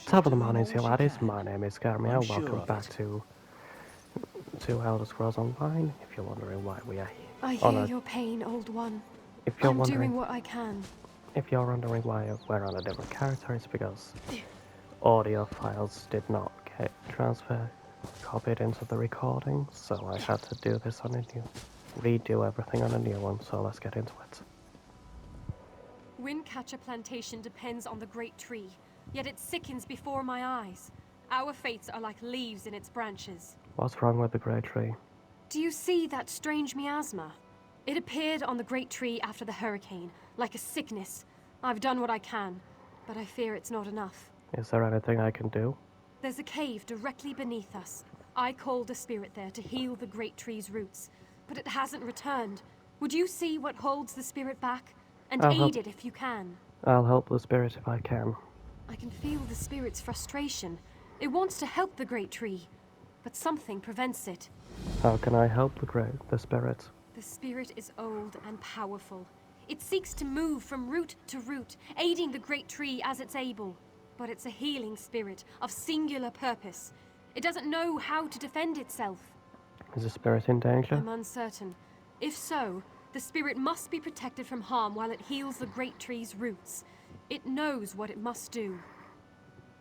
Top of the morning to you laddies, my name is Jeremy, I'm welcome sure of back it. to Elder Scrolls Online. If you're wondering why we are here I hear your pain, old one. if you're I'm wondering doing what I can. why we're on a different character, it's because audio files did not get copied into the recording, so I had to do this on a redo everything on a new one, so let's get into it. Windcatcher Plantation depends on the great tree, yet it sickens before my eyes. Our fates are like leaves in its branches. What's wrong with the great tree? Do you see that strange miasma? It appeared on the great tree after the hurricane, like a sickness. I've done what I can, but I fear it's not enough. Is there anything I can do? There's a cave directly beneath us. I called a spirit there to heal the great tree's roots, but it hasn't returned. Would you see what holds the spirit back? And aid it if you can. I'll help the spirit if I can. I can feel the spirit's frustration. It wants to help the great tree, but something prevents it. How can I help the spirit? The spirit is old and powerful. It seeks to move from root to root, aiding the great tree as it's able. But it's a healing spirit of singular purpose. It doesn't know how to defend itself. Is the spirit in danger? I'm uncertain. If so, the spirit must be protected from harm while it heals the great tree's roots. It knows what it must do.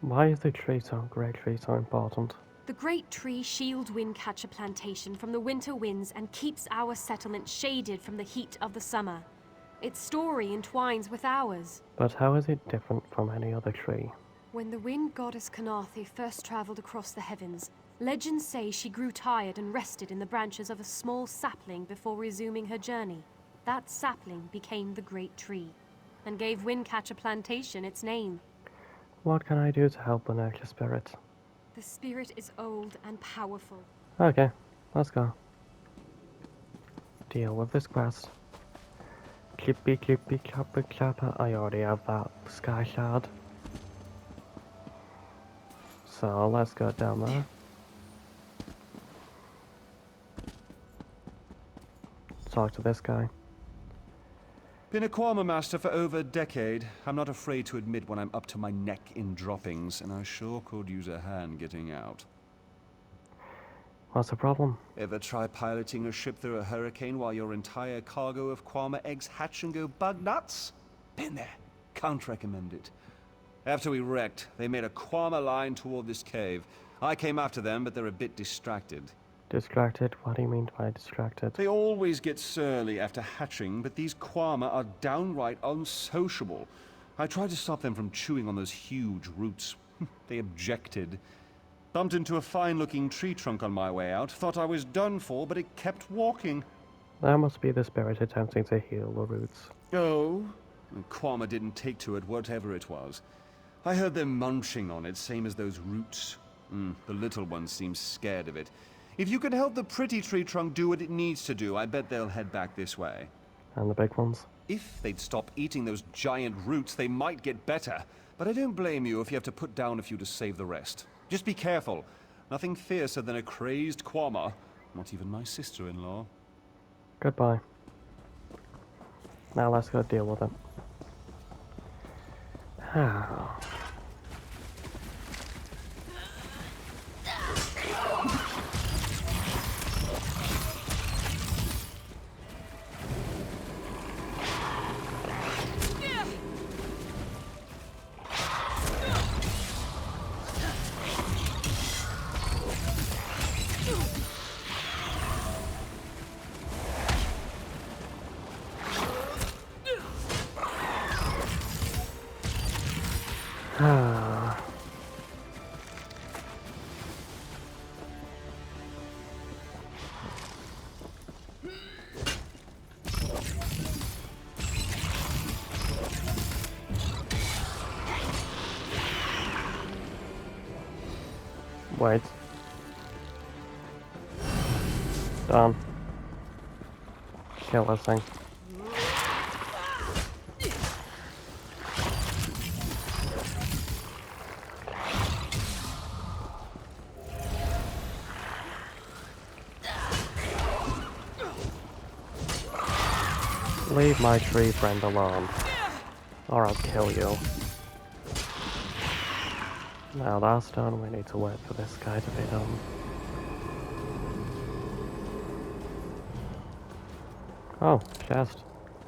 Why is the great tree so important? The great tree shields Windcatcher Plantation from the winter winds and keeps our settlement shaded from the heat of the summer. Its story entwines with ours. But how is it different from any other tree? When the wind goddess Kanathi first traveled across the heavens, legends say she grew tired and rested in the branches of a small sapling before resuming her journey. That sapling became the great tree, and gave Windcatcher Plantation its name. What can I do to help the nature spirit? The spirit is old and powerful. Okay, let's go. Deal with this quest. Clippy clippy clapper clapper. I already have that sky shard. So let's go down there. Talk to this guy. Been a Kwama master for over a decade. I'm not afraid to admit when I'm up to my neck in droppings, and I sure could use a hand getting out. What's the problem? Ever try piloting a ship through a hurricane while your entire cargo of Kwama eggs hatch and go bug nuts? Been there. Can't recommend it. After we wrecked, they made a Kwama line toward this cave. I came after them, but they're a bit distracted. Distracted? What do you mean by distracted? They always get surly after hatching, but these Kwama are downright unsociable. I tried to stop them from chewing on those huge roots. They objected. Bumped into a fine-looking tree trunk on my way out. Thought I was done for, but it kept walking. That must be the spirit attempting to heal the roots. Oh? Kwama didn't take to it, whatever it was. I heard them munching on it, same as those roots. The little one seems scared of it. If you could help the pretty tree trunk do what it needs to do, I bet they'll head back this way. And the big ones? If they'd stop eating those giant roots, they might get better. But I don't blame you if you have to put down a few to save the rest. Just be careful. Nothing fiercer than a crazed Kwama. Not even my sister-in-law. Goodbye. Now let's go deal with it. Wait. Done. Kill this thing. Leave my tree friend alone, or I'll kill you. Now that's done, we need to wait for this guy to be done. Oh, chest.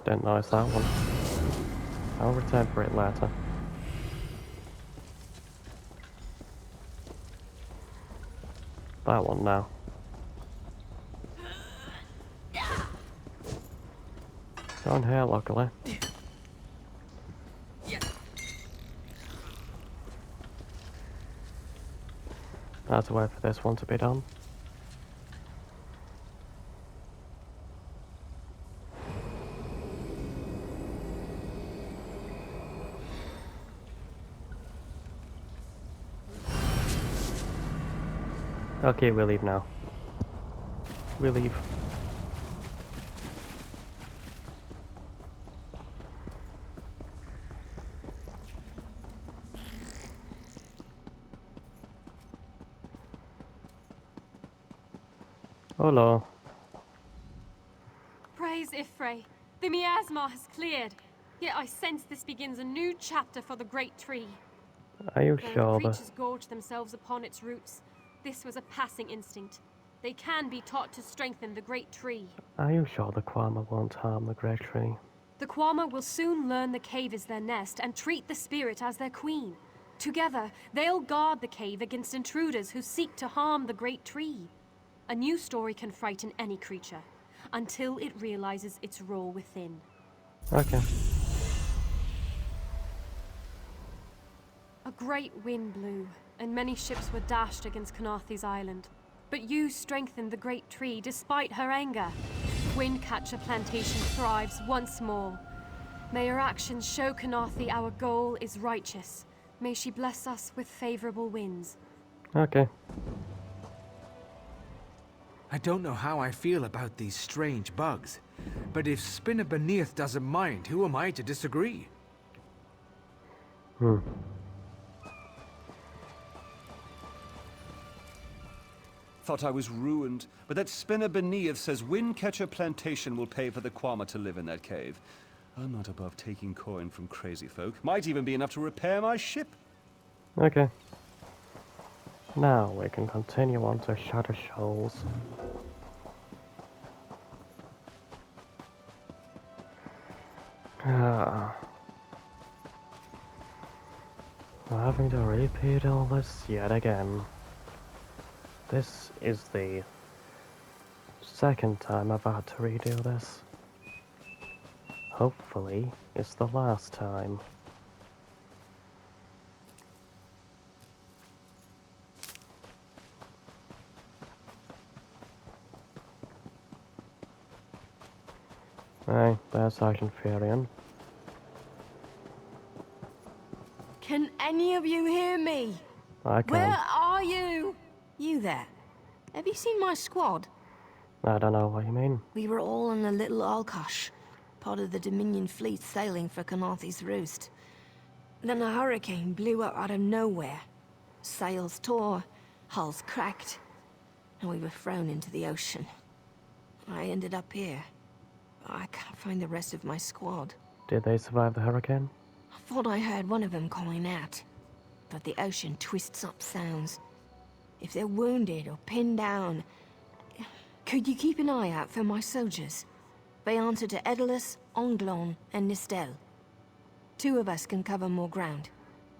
Didn't notice that one. I'll return for it later. That one now. Down here, luckily. I have to wait for this one to be done. Okay, we leave now. We leave. Hello. Praise Ifrey. The miasma has cleared. Yet I sense this begins a new chapter for the great tree. Are you Though the sure that... creatures gorge themselves upon its roots, this was a passing instinct. They can be taught to strengthen the great tree. Are you sure the Kwama won't harm the great tree? The Kwama will soon learn the cave is their nest and treat the spirit as their queen. Together, they'll guard the cave against intruders who seek to harm the great tree. A new story can frighten any creature, until it realizes its role within. Okay. A great wind blew, and many ships were dashed against Canarthy's island. But you strengthened the great tree despite her anger. Windcatcher Plantation thrives once more. May your actions show Canarthy our goal is righteous. May she bless us with favorable winds. Okay. I don't know how I feel about these strange bugs, but if Spinner Beneath doesn't mind, who am I to disagree? Thought I was ruined, but that spinner beneath says Windcatcher Plantation will pay for the Kwama to live in that cave. I'm not above taking coin from crazy folk. Might even be enough to repair my ship. Okay. Now we can continue on to Shadow Shoals. We're having to repeat all this yet again. This is the second time I've had to redo this. Hopefully, it's the last time. Hey, there's Sergeant Furion. Can any of you hear me? I can. Where are you? You there. Have you seen my squad? I don't know what you mean. We were all on a little Alkosh, part of the Dominion fleet sailing for Canarthy's Roost. Then a hurricane blew up out of nowhere. Sails tore, hulls cracked, and we were thrown into the ocean. I ended up here. I can't find the rest of my squad. Did they survive the hurricane? I thought I heard one of them calling out, but the ocean twists up sounds. If they're wounded or pinned down, could you keep an eye out for my soldiers? They answer to Edalus, Onglon, and Nistel. 2 of us can cover more ground.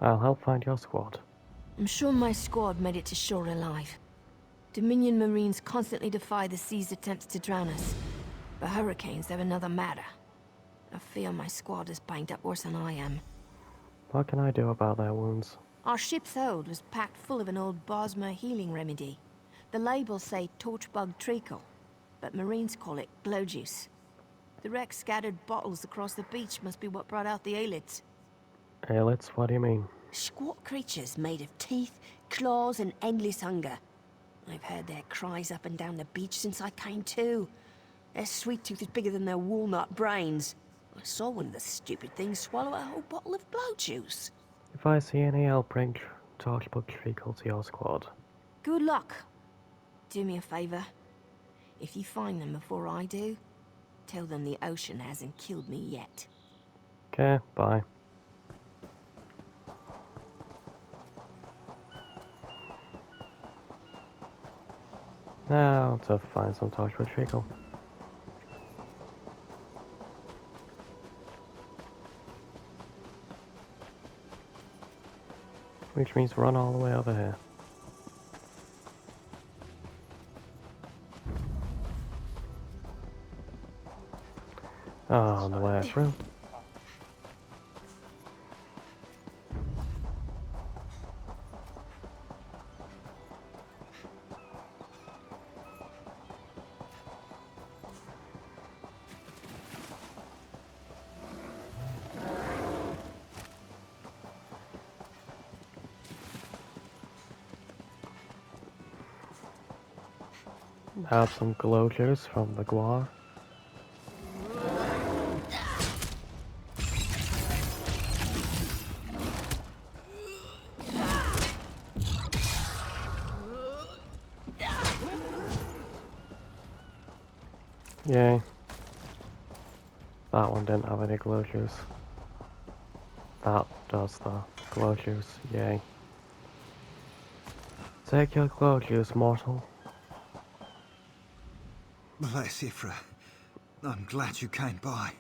I'll help find your squad. I'm sure my squad made it to shore alive. Dominion Marines constantly defy the sea's attempts to drown us, but hurricanes are another matter. I fear my squad is banged up worse than I am. What can I do about their wounds? Our ship's hold was packed full of an old Bosmer healing remedy. The labels say torchbug treacle, but Marines call it glow juice. The wreck scattered bottles across the beach must be what brought out the aelids. Aelids, what do you mean? Squat creatures made of teeth, claws, and endless hunger. I've heard their cries up and down the beach since I came to. Their sweet tooth is bigger than their walnut brains. I saw one of the stupid things swallow a whole bottle of blow juice. If I see any, I'll bring Torchbug Treacle to your squad. Good luck. Do me a favor. If you find them before I do, tell them the ocean hasn't killed me yet. Okay, bye. Now to find some torchwood treacle. Which means run all the way over here. Oh, on the way through. Have some glow juice from the guar. Yay. That one didn't have any glow juice. That does the glow juice, yay. Take your glow juice, mortal. Bless Ifra. I'm glad you came by.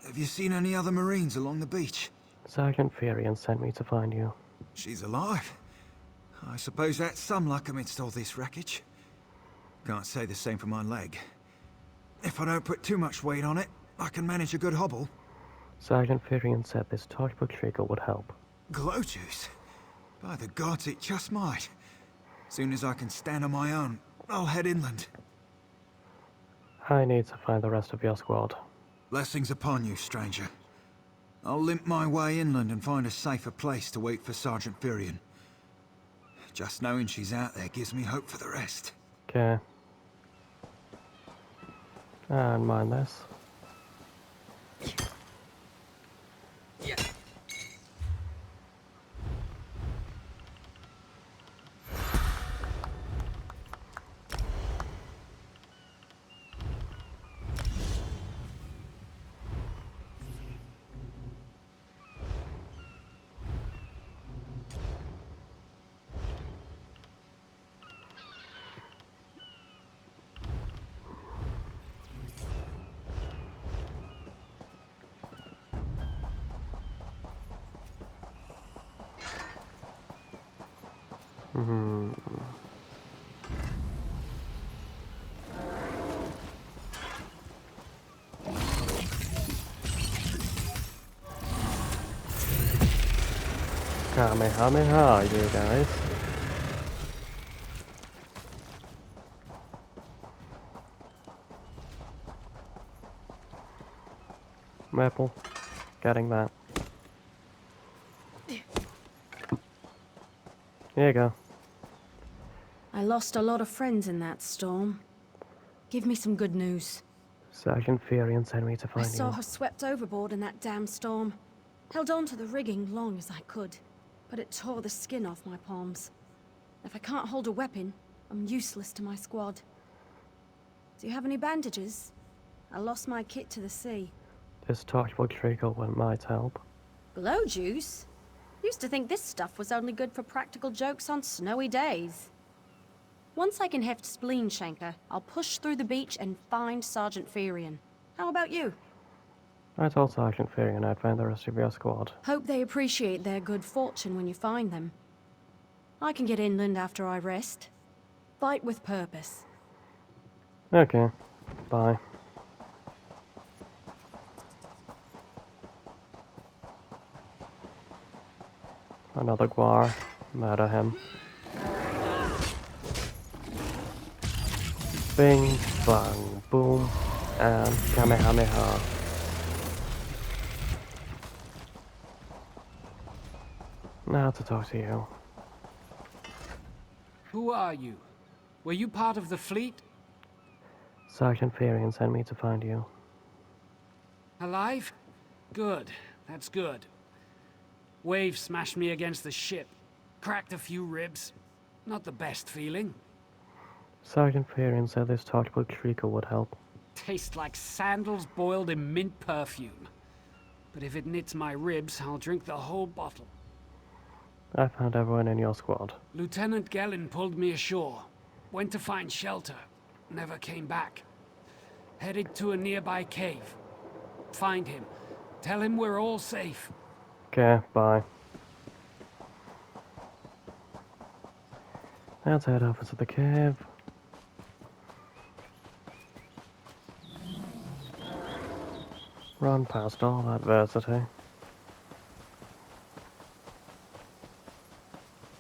Have you seen any other Marines along the beach? Sergeant Furion sent me to find you. She's alive. I suppose that's some luck amidst all this wreckage. Can't say the same for my leg. If I don't put too much weight on it, I can manage a good hobble. Sergeant Furion said this torchwood treacle would help. Glow juice? By the gods, it just might. Soon as I can stand on my own, I'll head inland. I need to find the rest of your squad. Blessings upon you, stranger. I'll limp my way inland and find a safer place to wait for Sergeant Furion. Just knowing she's out there gives me hope for the rest. Okay. And mind this. Kamehameha, you guys. Maple, getting that. Here you go. I lost a lot of friends in that storm. Give me some good news. Sergeant Furion sent me to I find saw you. her swept overboard in that damn storm. Held on to the rigging long as I could, but it tore the skin off my palms. If I can't hold a weapon, I'm useless to my squad. Do you have any bandages? I lost my kit to the sea. This torchwood treacle might help. Glow juice? Used to think this stuff was only good for practical jokes on snowy days. Once I can heft Spleen Shanker, I'll push through the beach and find Sergeant Furion. How about you? I told Sergeant Furion I'd find the rest of your squad. Hope they appreciate their good fortune when you find them. I can get inland after I rest. Fight with purpose. Okay, bye. Another guar. Murder him. Bing, bang, boom, and Kamehameha. Now to talk to you. Who are you? Were you part of the fleet? Sergeant Furion sent me to find you. Alive? Good. That's good. Wave smashed me against the ship. Cracked a few ribs. Not the best feeling. Sergeant Furion said this torchwood treacle would help. Tastes like sandals boiled in mint perfume. But if it knits my ribs, I'll drink the whole bottle. I found everyone in your squad. Lieutenant Gellin pulled me ashore. Went to find shelter. Never came back. Headed to a nearby cave. Find him. Tell him we're all safe. Okay, bye. Let's head over to the cave. Run past all adversity.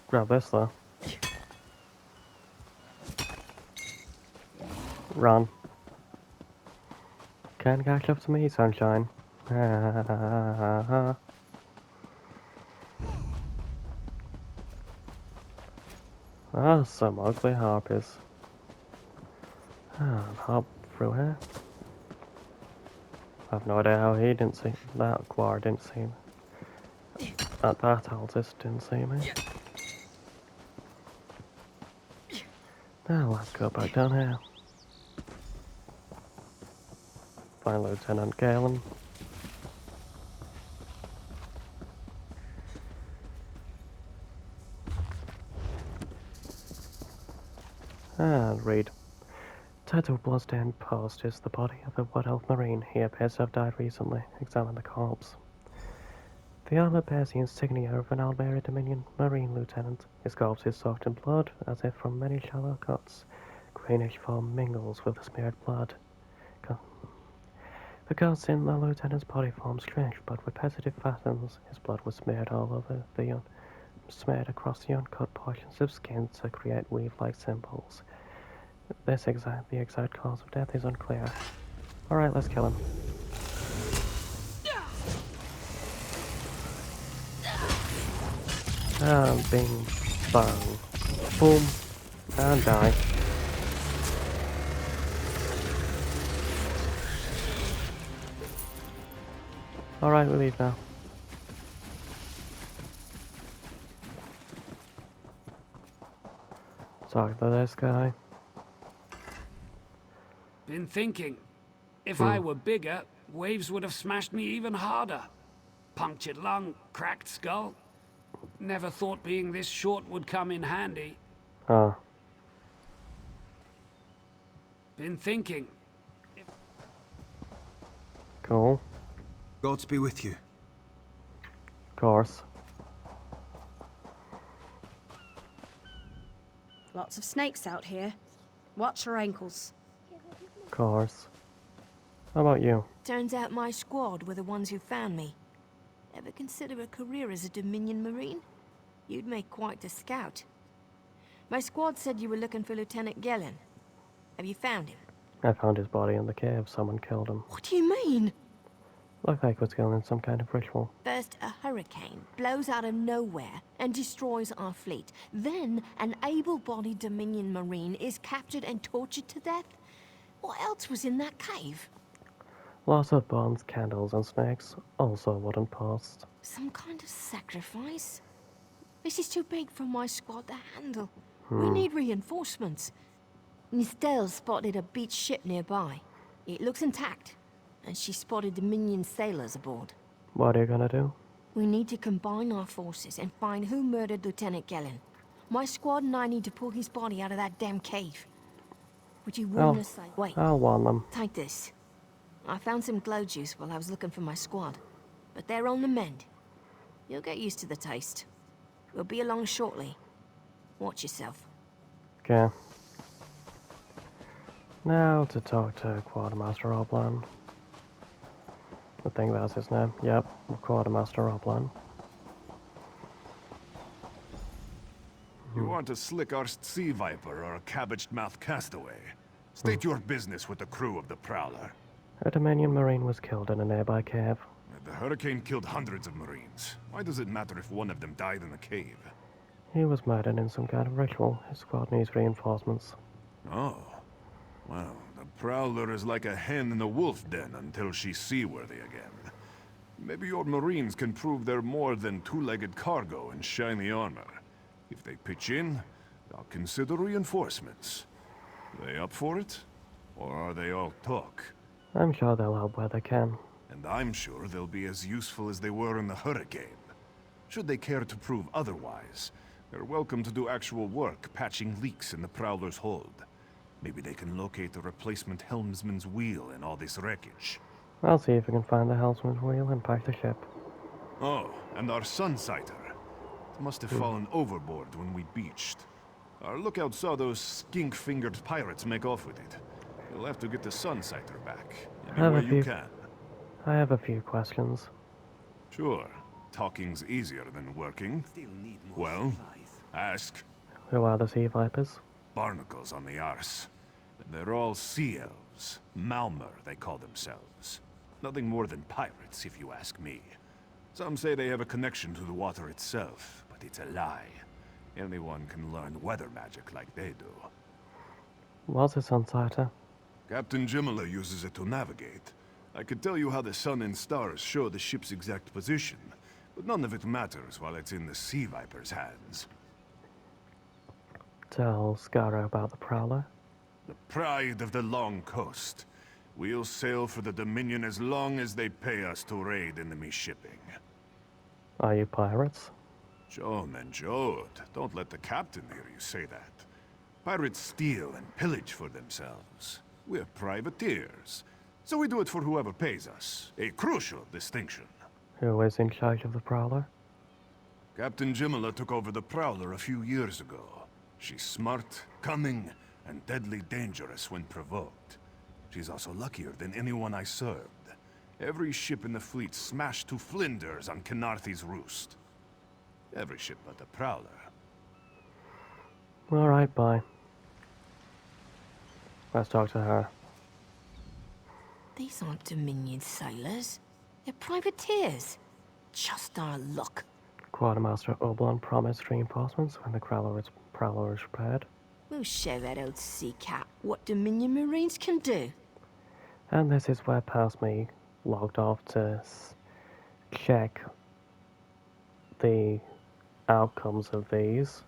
Grab this though. Run. Can't catch up to me, sunshine. Ah, some ugly harpies. And hop through here. I've no idea how he didn't see that. Guar didn't see me. That Cxald'dhrest didn't see me. Now let's go back down here. Find Lieutenant Galen. And read. Title Bloodstained Post is the body of a Wood Elf Marine. He appears to have died recently. Examine the corpse. The armor bears the insignia of an Almeri Dominion Marine Lieutenant. His corpse is soaked in blood, as if from many shallow cuts. Greenish foam mingles with the smeared blood. The cuts in the lieutenant's body form strange but repetitive patterns. His blood was smeared smeared across the uncut portions of skin to create weave-like symbols. The exact cause of death is unclear. Alright, let's kill him. And bing, bang, boom, and die. Alright, we leave now. Talk to this guy. Been thinking. If I were bigger, waves would have smashed me even harder. Punctured lung, cracked skull. Never thought being this short would come in handy. Ah. Been thinking. Cool. Gods be with you. Of course. Lots of snakes out here. Watch your ankles. Of course. How about you? Turns out my squad were the ones who found me. Ever consider a career as a Dominion Marine? You'd make quite the scout. My squad said you were looking for Lieutenant Galen. Have you found him? I found his body in the cave. Someone killed him. What do you mean? Looked like he was killed in some kind of ritual. First, a hurricane blows out of nowhere and destroys our fleet. Then, an able-bodied Dominion Marine is captured and tortured to death. What else was in that cave? Lots of bones, candles, and snakes. Also a wooden post. Some kind of sacrifice? This is too big for my squad to handle. We need reinforcements. Nistel spotted a beached ship nearby. It looks intact, and she spotted Dominion sailors aboard. What are you gonna do? We need to combine our forces and find who murdered Lieutenant Galen. My squad and I need to pull his body out of that damn cave. Would you warn us? Wait, I'll warn them. take this. I found some glow juice while I was looking for my squad, but they're on the mend. You'll get used to the taste. We'll be along shortly. Watch yourself. Okay. Now to talk to Quartermaster Roblan. I think that's his name. Yep, Quartermaster Roblan. You want a slick-arsed sea viper or a cabbage-mouthed castaway? State your business with the crew of the Prowler. A Dominion Marine was killed in a nearby cave. The hurricane killed hundreds of Marines. Why does it matter if one of them died in the cave? He was murdered in some kind of ritual. His squad needs reinforcements. Oh. Well, the Prowler is like a hen in a wolf den until she's seaworthy again. Maybe your Marines can prove they're more than two-legged cargo and shiny armor. If they pitch in, I'll consider reinforcements. They up for it? Or are they all talk? I'm sure they'll help where they can. And I'm sure they'll be as useful as they were in the hurricane. Should they care to prove otherwise, They're welcome to do actual work, patching leaks in the Prowler's hold. Maybe they can locate the replacement helmsman's wheel in all this wreckage. I'll see if I can find the helmsman's wheel and pack the ship. Oh, and our sunsighter. It must have fallen overboard when we beached. Our lookout saw those skink-fingered pirates make off with it. You'll have to get the sunsighter back, any way you can. I have a few questions. Sure. Talking's easier than working. Well, ask. Who are the sea vipers? Barnacles on the arse. They're all sea elves. Malmer, they call themselves. Nothing more than pirates, if you ask me. Some say they have a connection to the water itself, but it's a lie. Anyone can learn weather magic like they do. What's a sunsighter? Captain Jimala uses it to navigate. I could tell you how the sun and stars show the ship's exact position, but none of it matters while it's in the Sea Viper's hands. Tell Scarra about the Prowler. The pride of the long coast. We'll sail for the Dominion as long as they pay us to raid enemy shipping. Are you pirates? Joan and Jode, don't let the captain hear you say that. Pirates steal and pillage for themselves. We're privateers, so we do it for whoever pays us. A crucial distinction. Who is in charge of the Prowler? Captain Jimala took over the Prowler a few years ago. She's smart, cunning, and deadly dangerous when provoked. She's also luckier than anyone I served. Every ship in the fleet smashed to flinders on Kynarthi's roost. Every ship but the Prowler. Alright, bye. Let's talk to her. These aren't Dominion sailors. They're privateers. Just our luck. Quartermaster Oblon promised reinforcements when the Prowler is repaired. We'll show that old sea cat what Dominion Marines can do. And this is where past me logged off to check the outcomes of these.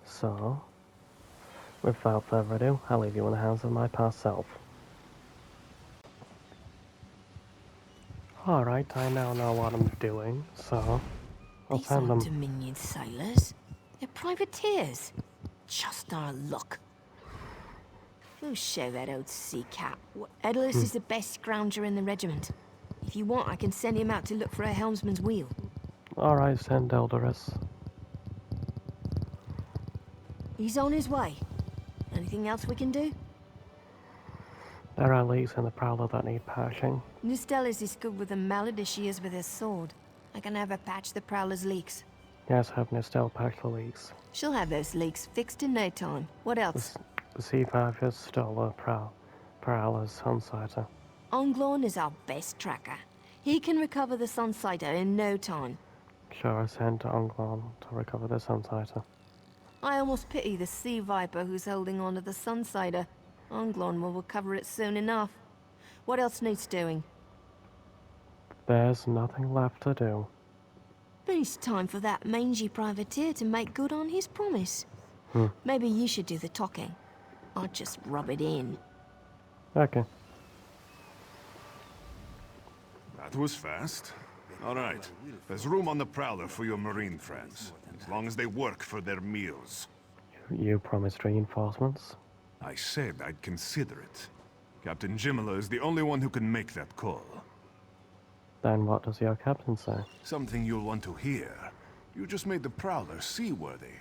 So, without further ado, I'll leave you in the hands of my past self. Alright, I now know what I'm doing, so I'll These send aren't them. Dominion sailors. They're privateers. Just our luck. We'll show that old sea cat. Edelus is the best scrounger in the regiment. If you want, I can send him out to look for a helmsman's wheel. Alright, send Cxald'dhrest. He's on his way. Anything else we can do? There are leaks in the Prowler that need patching. Nistella's is good with a mallet as she is with her sword. I can have her patch the Prowler's leaks. Yes, have Nistel patch the leaks. She'll have those leaks fixed in no time. What else? The Sea Vipers stole the Prowler's sunsighter. Onglorn is our best tracker. He can recover the sunsighter in no time. Sure, send to Onglon to recover the sunsighter. I almost pity the Sea Viper who's holding on to the sunsighter. Onglorn will recover it soon enough. What else needs doing? There's nothing left to do. But it's time for that mangy privateer to make good on his promise. Maybe you should do the talking. I'll just rub it in. Okay. That was fast. All right. There's room on the Prowler for your Marine friends, as long as they work for their meals. You promised reinforcements? I said I'd consider it. Captain Jimala is the only one who can make that call. Then what does your captain say? Something you'll want to hear. You just made the Prowler seaworthy,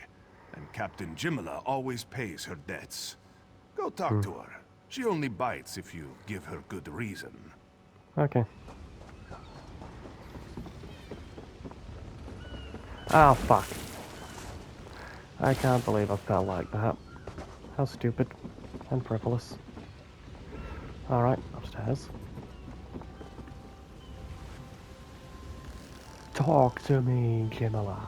and Captain Jimala always pays her debts. Go talk to her. She only bites if you give her good reason. Okay. Oh, fuck. I can't believe I felt like that. How stupid and frivolous. Alright, upstairs. Talk to me, Jimala.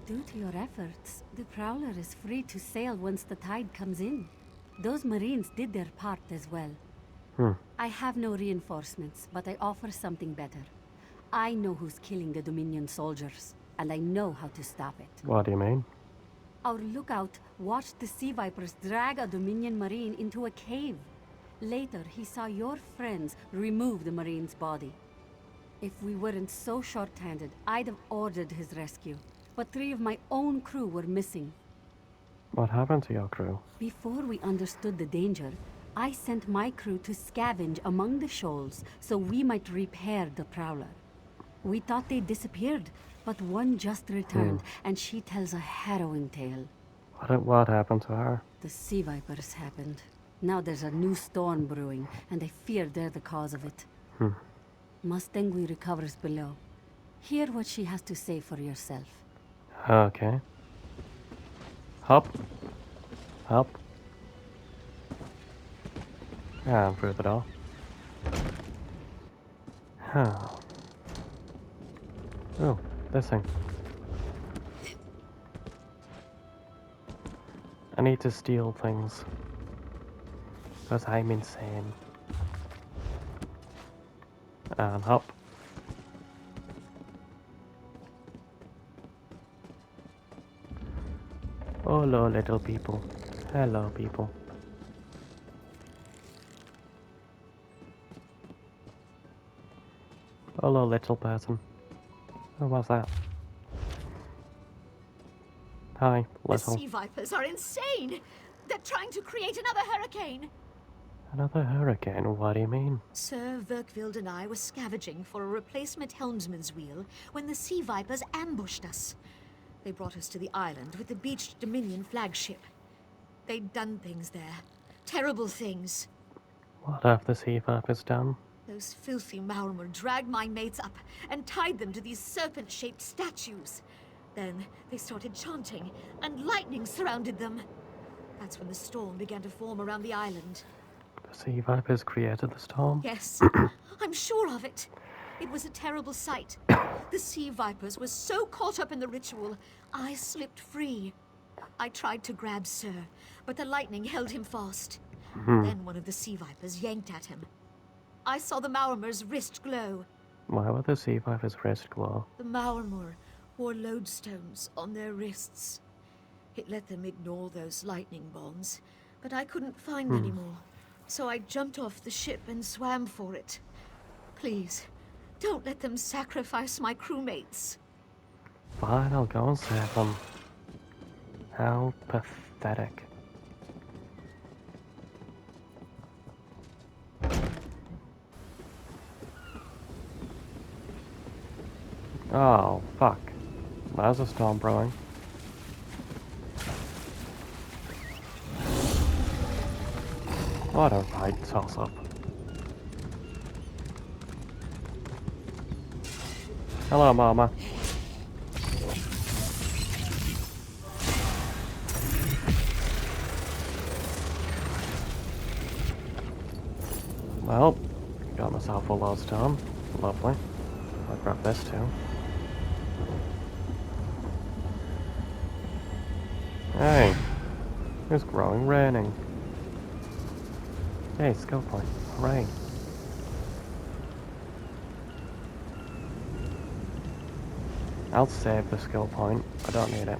Due to your efforts, the Prowler is free to sail once the tide comes in. Those Marines did their part as well. I have no reinforcements, but I offer something better. I know who's killing the Dominion soldiers, and I know how to stop it. What do you mean? Our lookout watched the Sea Vipers drag a Dominion Marine into a cave. Later, he saw your friends remove the Marine's body. If we weren't so short-handed, I'd have ordered his rescue. but 3 of my own crew were missing. What happened to your crew? Before we understood the danger, I sent my crew to scavenge among the shoals so we might repair the Prowler. We thought they disappeared, but one just returned, and she tells a harrowing tale. What happened to her? The sea vipers happened. Now there's a new storm brewing, and I fear they're the cause of it. Mustangui recovers below. Hear what she has to say for yourself. Okay. Hop. Hop. And through the door. Huh. Oh, this thing. I need to steal things. Because I'm insane. And hop. Hello, little people. Hello, people. Hello, little person. Who was that? Hi, The little. sea vipers are insane! They're trying to create another hurricane! Another hurricane? What do you mean? Sir Verkvild and I were scavenging for a replacement helmsman's wheel when the sea vipers ambushed us. They brought us to the island with the beached Dominion flagship. They'd done things there. Terrible things. What have the sea vipers done? Those filthy Maormer dragged my mates up and tied them to these serpent-shaped statues. Then they started chanting, and lightning surrounded them. That's when the storm began to form around the island. The sea vipers created the storm? Yes, I'm sure of it. It was a terrible sight. The sea vipers were so caught up in the ritual, I slipped free. I tried to grab Sir, but the lightning held him fast. Then one of the sea vipers yanked at him. I saw the Maormer's wrist glow. Why would the sea vipers' wrist glow? The Maormer wore lodestones on their wrists. It let them ignore those lightning bonds, but I couldn't find any more. So I jumped off the ship and swam for it. Please, don't let them sacrifice my crewmates. Fine, I'll go and save them. How pathetic. Oh, fuck. There's a storm brewing. What a right toss-up. Hello, Mama. Well, got myself a lodestone. Lovely. I'll grab this too. Hey, it's growing raining. Hey, skill point. Hooray. I'll save the skill point. I don't need it.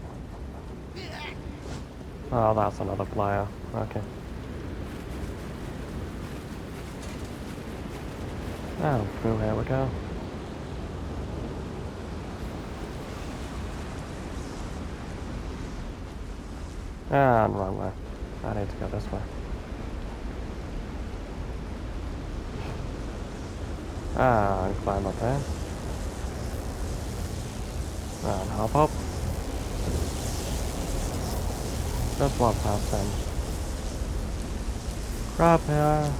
Oh, that's another player. Okay. Oh, through here we go. And wrong way. I need to go this way. And climb up there. And hop up. Just walk past him. Grab here.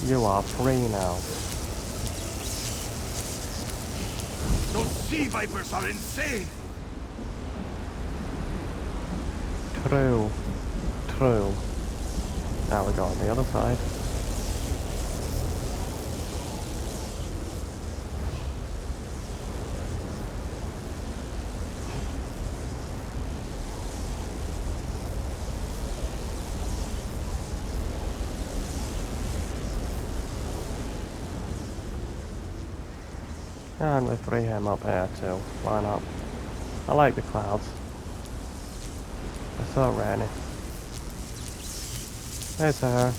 You are free now. Those sea vipers are insane! True. True. Now we go on the other side. And we free him up here too. Why not? I like the clouds. It's so rainy. Hey, sir.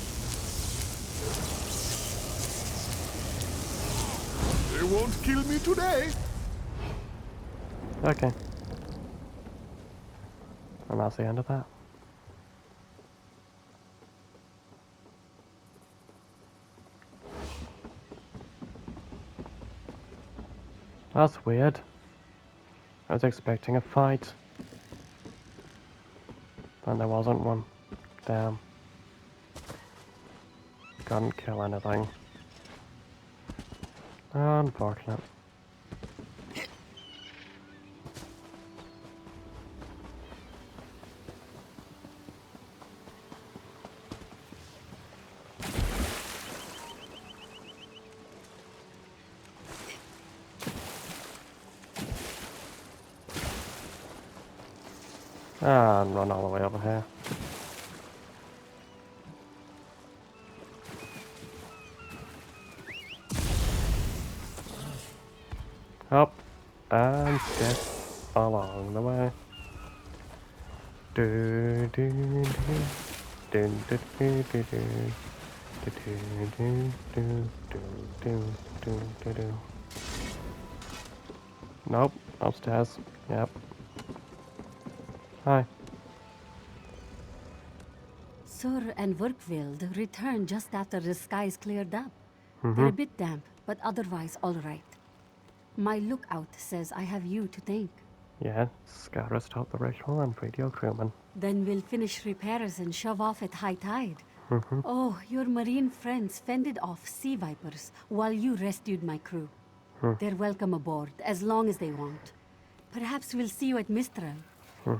They won't kill me today. Okay. And that's the end of that. That's weird. I was expecting a fight. And there wasn't one. Damn. Couldn't kill anything. Unfortunate. And run all the way over here. Up and skip along the way. Do do do do do do do do do do do do do do. Nope, upstairs. Yep. Hi. Sur and Werkwild returned just after the skies cleared up. They're a bit damp, but otherwise all right. My lookout says I have you to thank. Yeah, Scatter stopped the ritual and freed your crewman. Then we'll finish repairs and shove off at high tide. Oh, your marine friends fended off sea vipers while you rescued my crew. They're welcome aboard, as long as they want. Perhaps we'll see you at Mistral.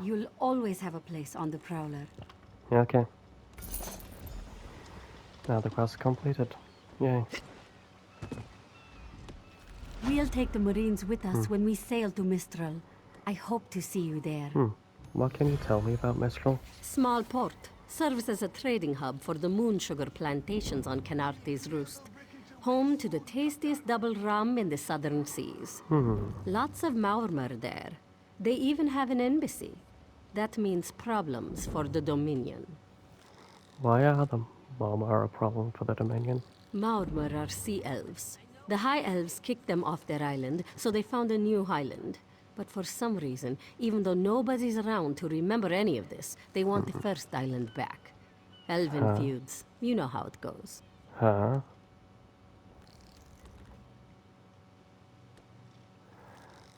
You'll always have a place on the Prowler. Yeah, okay. Now the quest is completed. Yay. We'll take the Marines with us when we sail to Mistral. I hope to see you there. What can you tell me about Mistral? Small port. Serves as a trading hub for the moon sugar plantations on Cxald'dhrest. Home to the tastiest double rum in the southern seas. Lots of Maormer there. They even have an embassy. That means problems for the Dominion. Why are the Maormer a problem for the Dominion? Maormer are sea elves. The High Elves kicked them off their island, so they found a new highland. But for some reason, even though nobody's around to remember any of this, they want the first island back. Elven feuds. You know how it goes. Huh?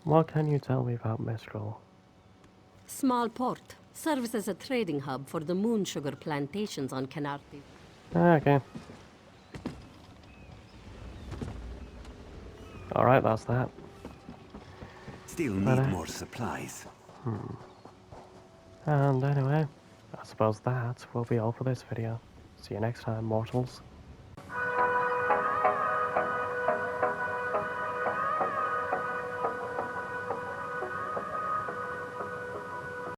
What can you tell me about Mistral? Small port. Serves as a trading hub for the moon sugar plantations on Cxald'dhrest. Okay. Alright, that's that. Still need more supplies. And anyway, I suppose that will be all for this video. See you next time, mortals.